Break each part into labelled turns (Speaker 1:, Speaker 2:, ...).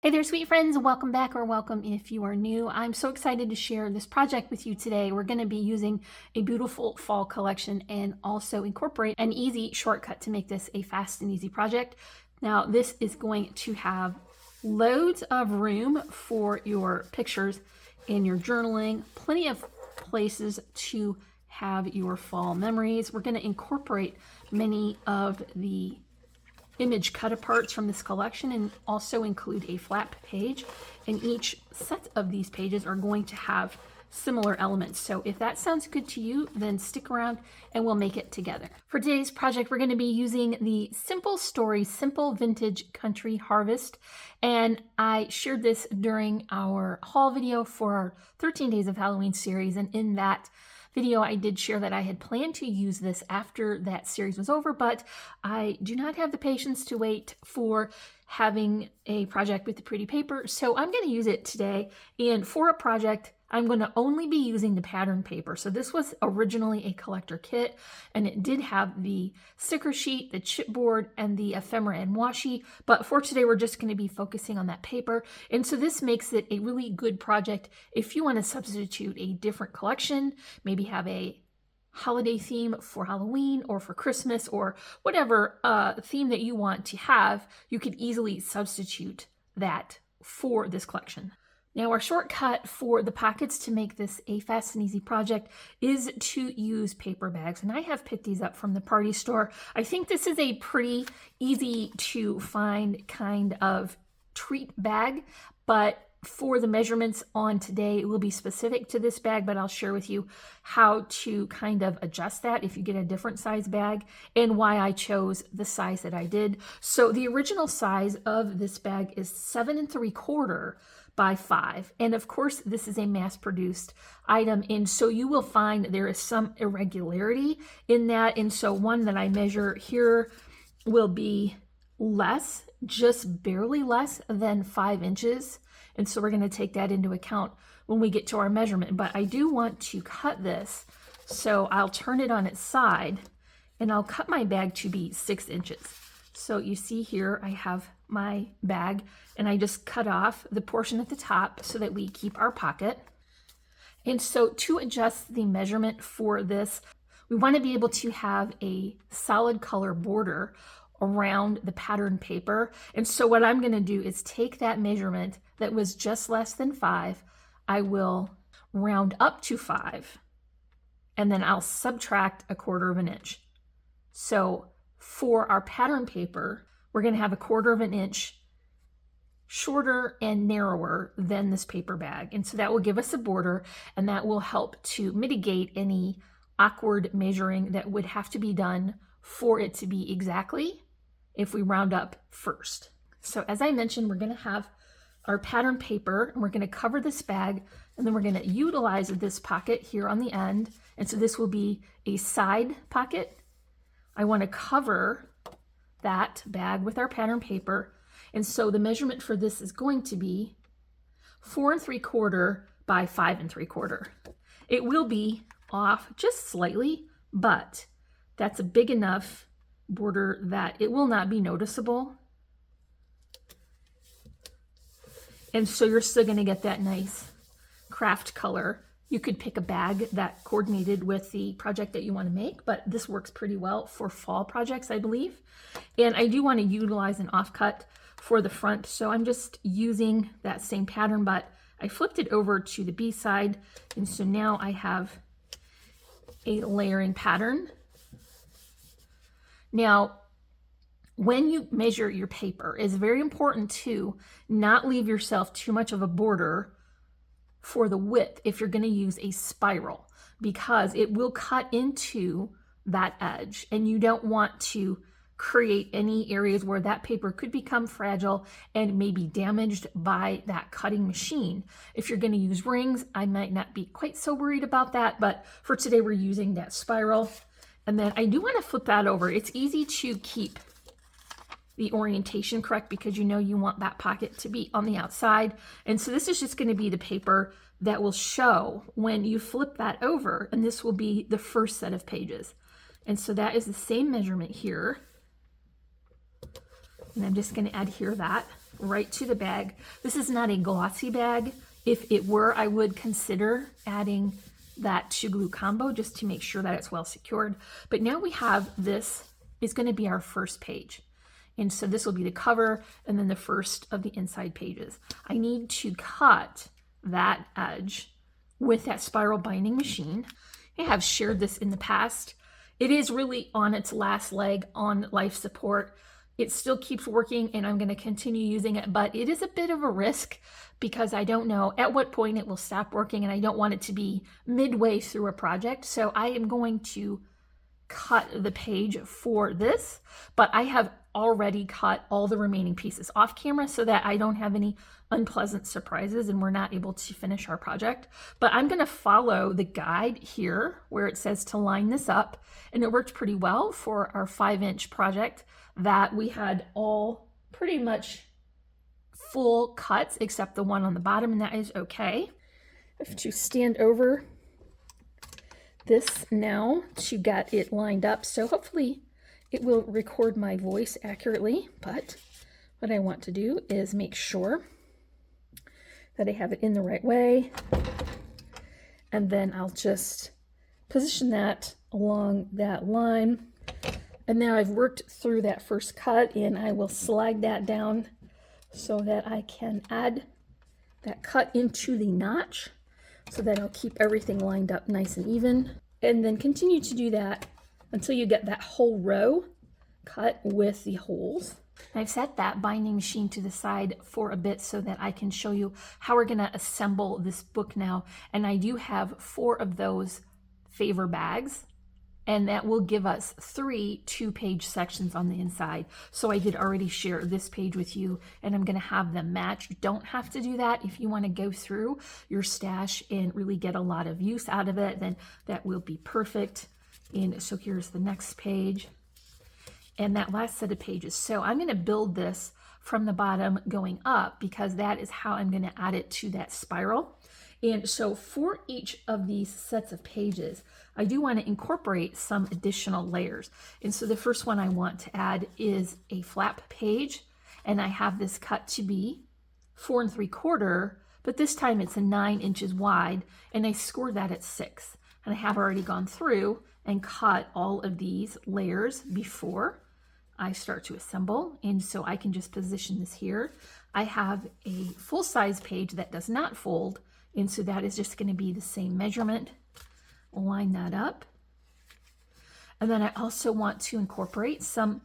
Speaker 1: Hey there, sweet friends. Welcome back, or welcome if you are new. I'm so excited to share this project with you today. We're going to be using a beautiful fall collection and also incorporate an easy shortcut to make this a fast and easy project. Now, this is going to have loads of room for your pictures and your journaling, plenty of places to have your fall memories. We're going to incorporate many of the image cut aparts from this collection and also include a flap page, and each set of these pages are going to have similar elements. So if that sounds good to you, then stick around and we'll make it together. For today's project, we're going to be using the Simple Stories Simple Vintage Country Harvest, and I shared this during our haul video for our 13 Days of Halloween series, and in that video I did share that I had planned to use this after that series was over, but I do not have the patience to wait for having a project with the pretty paper, so I'm going to use it today. And for a project, I'm going to only be using the pattern paper. So this was originally a collector kit, and it did have the sticker sheet, the chipboard, and the ephemera and washi, but for today we're just going to be focusing on that paper. And so this makes it a really good project if you want to substitute a different collection, maybe have a holiday theme for Halloween or for Christmas or whatever theme that you want to have. You could easily substitute that for this collection. Now, our shortcut for the pockets to make this a fast and easy project is to use paper bags. And I have picked these up from the party store. I think this is a pretty easy to find kind of treat bag, but for the measurements on today, it will be specific to this bag, but I'll share with you how to kind of adjust that if you get a different size bag and why I chose the size that I did. So the original size of this bag is 7 3/4 by 5. And of course, this is a mass-produced item. And so you will find there is some irregularity in that. And so one that I measure here will be less, just barely less than 5 inches. And so we're going to take that into account when we get to our measurement. But I do want to cut this, so I'll turn it on its side and I'll cut my bag to be 6 inches. So you see here I have my bag, and I just cut off the portion at the top so that we keep our pocket. And so to adjust the measurement for this, we want to be able to have a solid color border around the pattern paper. And so what I'm going to do is take that measurement that was just less than 5, I will round up to 5, and then I'll subtract 1/4 inch. So for our pattern paper, we're going to have 1/4 inch shorter and narrower than this paper bag. And so that will give us a border, and that will help to mitigate any awkward measuring that would have to be done for it to be exactly if we round up first. So as I mentioned, we're going to have our pattern paper, and we're going to cover this bag, and then we're going to utilize this pocket here on the end. And so this will be a side pocket. I want to cover that bag with our pattern paper. And so the measurement for this is going to be 4 3/4 by 5 3/4. It will be off just slightly, but that's a big enough border that it will not be noticeable. And so you're still going to get that nice craft color. You could pick a bag that coordinated with the project that you want to make, but this works pretty well for fall projects, I believe. And I do want to utilize an offcut for the front, so I'm just using that same pattern, but I flipped it over to the B side, and so now I have a layering pattern. Now, when you measure your paper, it's very important to not leave yourself too much of a border for the width if you're going to use a spiral, because it will cut into that edge, and you don't want to create any areas where that paper could become fragile and may be damaged by that cutting machine. If you're going to use rings, I might not be quite so worried about that, but for today we're using that spiral. And then I do want to flip that over. It's easy to keep the orientation correct because you know you want that pocket to be on the outside. And so this is just going to be the paper that will show when you flip that over, and this will be the first set of pages. And so that is the same measurement here. And I'm just going to adhere that. right to the bag. This is not a glossy bag. If it were, I would consider adding that to glue combo just to make sure that it's well secured. But now we have, this is going to be our first page. And so this will be the cover and then the first of the inside pages. I need to cut that edge with that spiral binding machine. I have shared this in the past. It is really on its last leg on life support. It still keeps working and I'm going to continue using it, but it is a bit of a risk because I don't know at what point it will stop working and I don't want it to be midway through a project. So I am going to cut the page for this, but I have already cut all the remaining pieces off camera so that I don't have any unpleasant surprises and we're not able to finish our project. But I'm going to follow the guide here where it says to line this up, and it worked pretty well for our 5-inch project that we had all pretty much full cuts except the one on the bottom, and that is okay. I have to stand over this now to get it lined up, so hopefully it will record my voice accurately, but what I want to do is make sure that I have it in the right way, and then I'll just position that along that line. And now I've worked through that first cut and I will slide that down so that I can add that cut into the notch so that I'll keep everything lined up nice and even. And then continue to do that until you get that whole row cut with the holes. I've set that binding machine to the side for a bit so that I can show you how we're going to assemble this book now. And I do have 4 of those favor bags, and that will give us 3 2-page sections on the inside. So I did already share this page with you, and I'm going to have them match. You don't have to do that. If you want to go through your stash and really get a lot of use out of it, then that will be perfect. And so here's the next page and that last set of pages. So I'm going to build this from the bottom going up because that is how I'm going to add it to that spiral. And so for each of these sets of pages, I do want to incorporate some additional layers. And so the first one I want to add is a flap page. And I have this cut to be 4 3/4, but this time it's a 9 inches wide, and I scored that at 6. And I have already gone through and cut all of these layers before I start to assemble. And so I can just position this here. I have a full-size page that does not fold, and so that is just going to be the same measurement. Line that up. And then I also want to incorporate some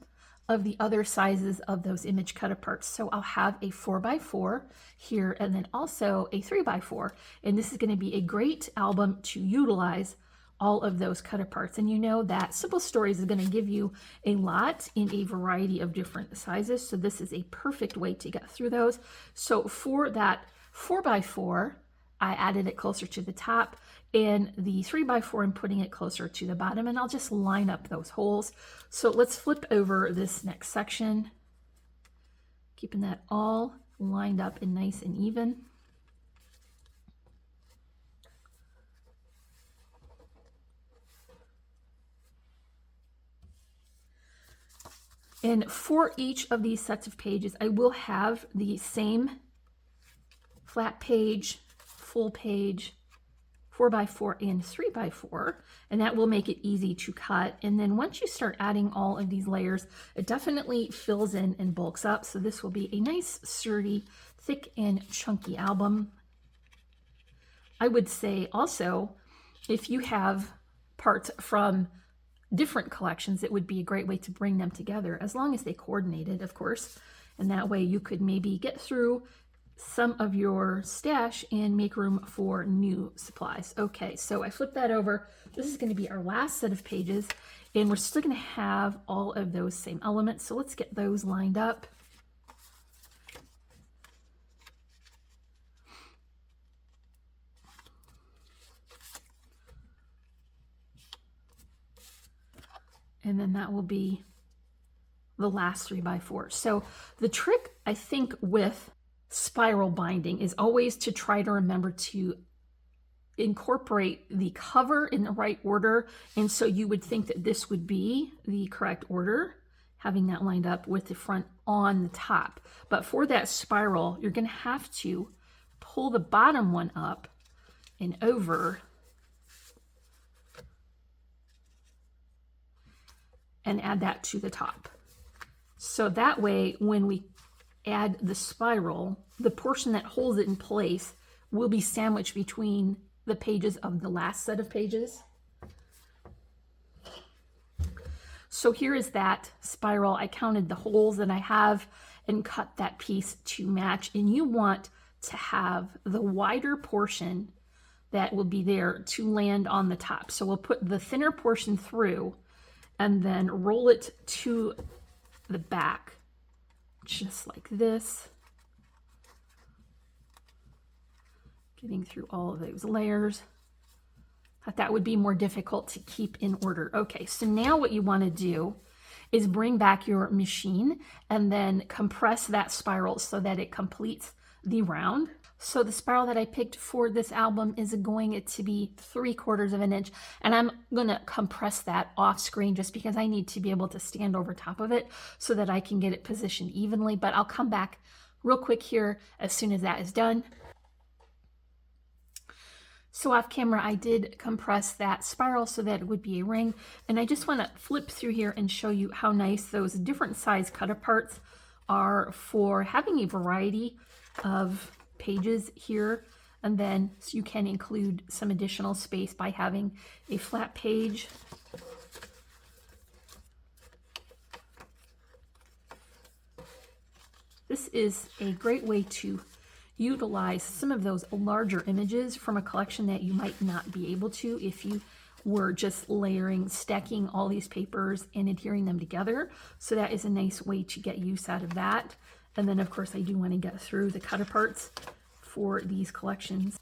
Speaker 1: of the other sizes of those image cut aparts. So I'll have a 4x4 here and then also a 3x4. And this is going to be a great album to utilize all of those cut aparts. And you know that Simple Stories is going to give you a lot in a variety of different sizes. So this is a perfect way to get through those. So for that 4x4, I added it closer to the top, and the 3x4 I'm putting it closer to the bottom, and I'll just line up those holes. So let's flip over this next section, keeping that all lined up and nice and even. And for each of these sets of pages, I will have the same flat page, full page, 4x4 and 3x4, and that will make it easy to cut. And then once you start adding all of these layers, it definitely fills in and bulks up. So this will be a nice, sturdy, thick and chunky album. I would say also, if you have parts from different collections, it would be a great way to bring them together, as long as they coordinated, of course. And that way you could maybe get through some of your stash and make room for new supplies. Okay, so I flipped that over. This is going to be our last set of pages, and we're still going to have all of those same elements. So let's get those lined up. And then that will be the last 3x4. So the trick, I think, with spiral binding is always to try to remember to incorporate the cover in the right order. And so you would think that this would be the correct order. having that lined up with the front on the top. But for that spiral, you're going to have to pull the bottom one up and over and add that to the top. So that way, when we add the spiral, the portion that holds it in place will be sandwiched between the pages of the last set of pages. So here is that spiral. I counted the holes that I have and cut that piece to match. And you want to have the wider portion that will be there to land on the top. So we'll put the thinner portion through and then roll it to the back, just like this. Getting through all of those layers. Thought that would be more difficult to keep in order. Okay, so now what you want to do is bring back your machine and then compress that spiral so that it completes the round. So the spiral that I picked for this album is going to be 3/4 of an inch, and I'm going to compress that off screen just because I need to be able to stand over top of it so that I can get it positioned evenly. But I'll come back real quick here as soon as that is done. So off camera, I did compress that spiral so that it would be a ring. And I just want to flip through here and show you how nice those different size cut aparts are for having a variety of pages here. And then so you can include some additional space by having a flat page. This is a great way to utilize some of those larger images from a collection that you might not be able to if you were just layering, stacking all these papers and adhering them together. So that is a nice way to get use out of that. And then of course I do want to get through the cut aparts for these collections.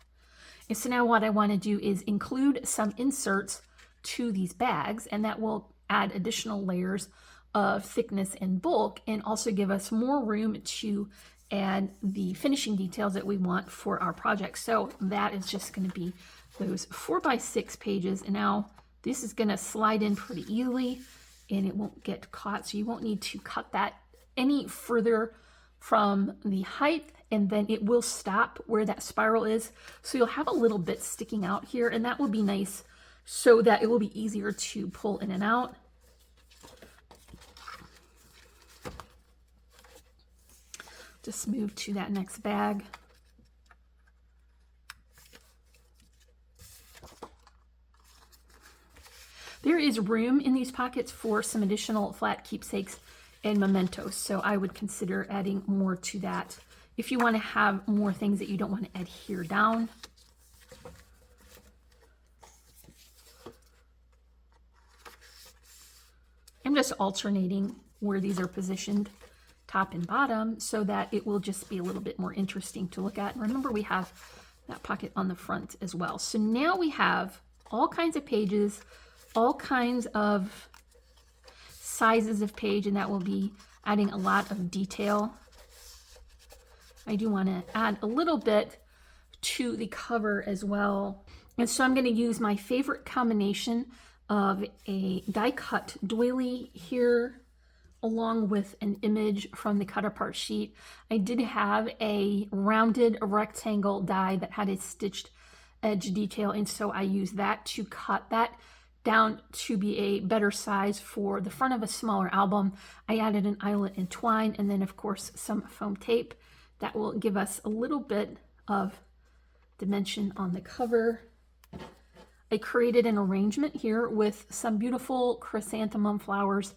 Speaker 1: And so now what I want to do is include some inserts to these bags, and that will add additional layers of thickness and bulk and also give us more room to add the finishing details that we want for our project. So that is just going to be those 4x6 pages. And now this is going to slide in pretty easily and it won't get caught. So you won't need to cut that any further from the height, and then it will stop where that spiral is. So you'll have a little bit sticking out here, and that will be nice so that it will be easier to pull in and out. Just move to that next bag. There is room in these pockets for some additional flat keepsakes and mementos, so I would consider adding more to that if you want to have more things that you don't want to adhere down. I'm just alternating where these are positioned, top and bottom, so that it will just be a little bit more interesting to look at. And remember, we have that pocket on the front as well. So now we have all kinds of pages, all kinds of sizes of page, and that will be adding a lot of detail. I do want to add a little bit to the cover as well. And so I'm going to use my favorite combination of a die cut doily here along with an image from the cut apart sheet. I did have a rounded rectangle die that had a stitched edge detail, and so I used that to cut that down to be a better size for the front of a smaller album. I added an eyelet and twine, and then of course some foam tape that will give us a little bit of dimension on the cover. I created an arrangement here with some beautiful chrysanthemum flowers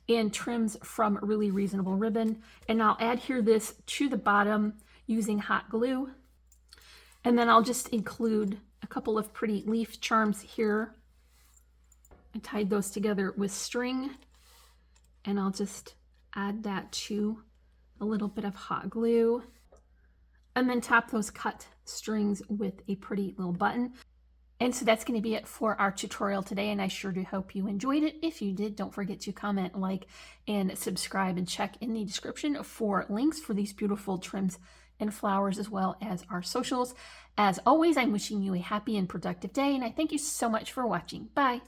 Speaker 1: and trims from Really Reasonable Ribbon, and I'll adhere this to the bottom using hot glue, and then I'll just include a couple of pretty leaf charms here. I tied those together with string, and I'll just add that to a little bit of hot glue, and then top those cut strings with a pretty little button. And so that's going to be it for our tutorial today, and I sure do hope you enjoyed it. If you did, don't forget to comment, like, and subscribe, and check in the description for links for these beautiful trims and flowers, as well as our socials. As always, I'm wishing you a happy and productive day, and I thank you so much for watching. Bye!